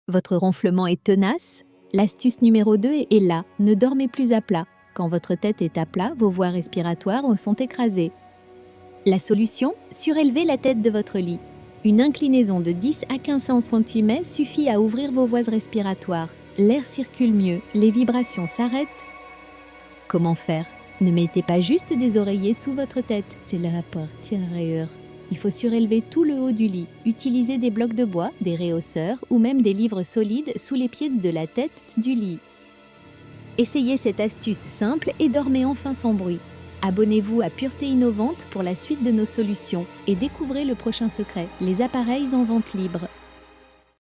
Votre ronflement est tenace? L'astuce numéro 2 est là, ne dormez plus à plat. Quand votre tête est à plat, vos voies respiratoires sont écrasées. La solution? Surélevez la tête de votre lit. Une inclinaison de 10 à 15 cm suffit à ouvrir vos voies respiratoires. L'air circule mieux, les vibrations s'arrêtent. Comment faire? Ne mettez pas juste des oreillers sous votre tête, c'est la partie intérieure. Il faut surélever tout le haut du lit. Utilisez des blocs de bois, des réhausseurs ou même des livres solides sous les pieds de la tête du lit. Essayez cette astuce simple et dormez enfin sans bruit. Abonnez-vous à Pureté Innovante pour la suite de nos solutions et découvrez le prochain secret, les appareils en vente libre.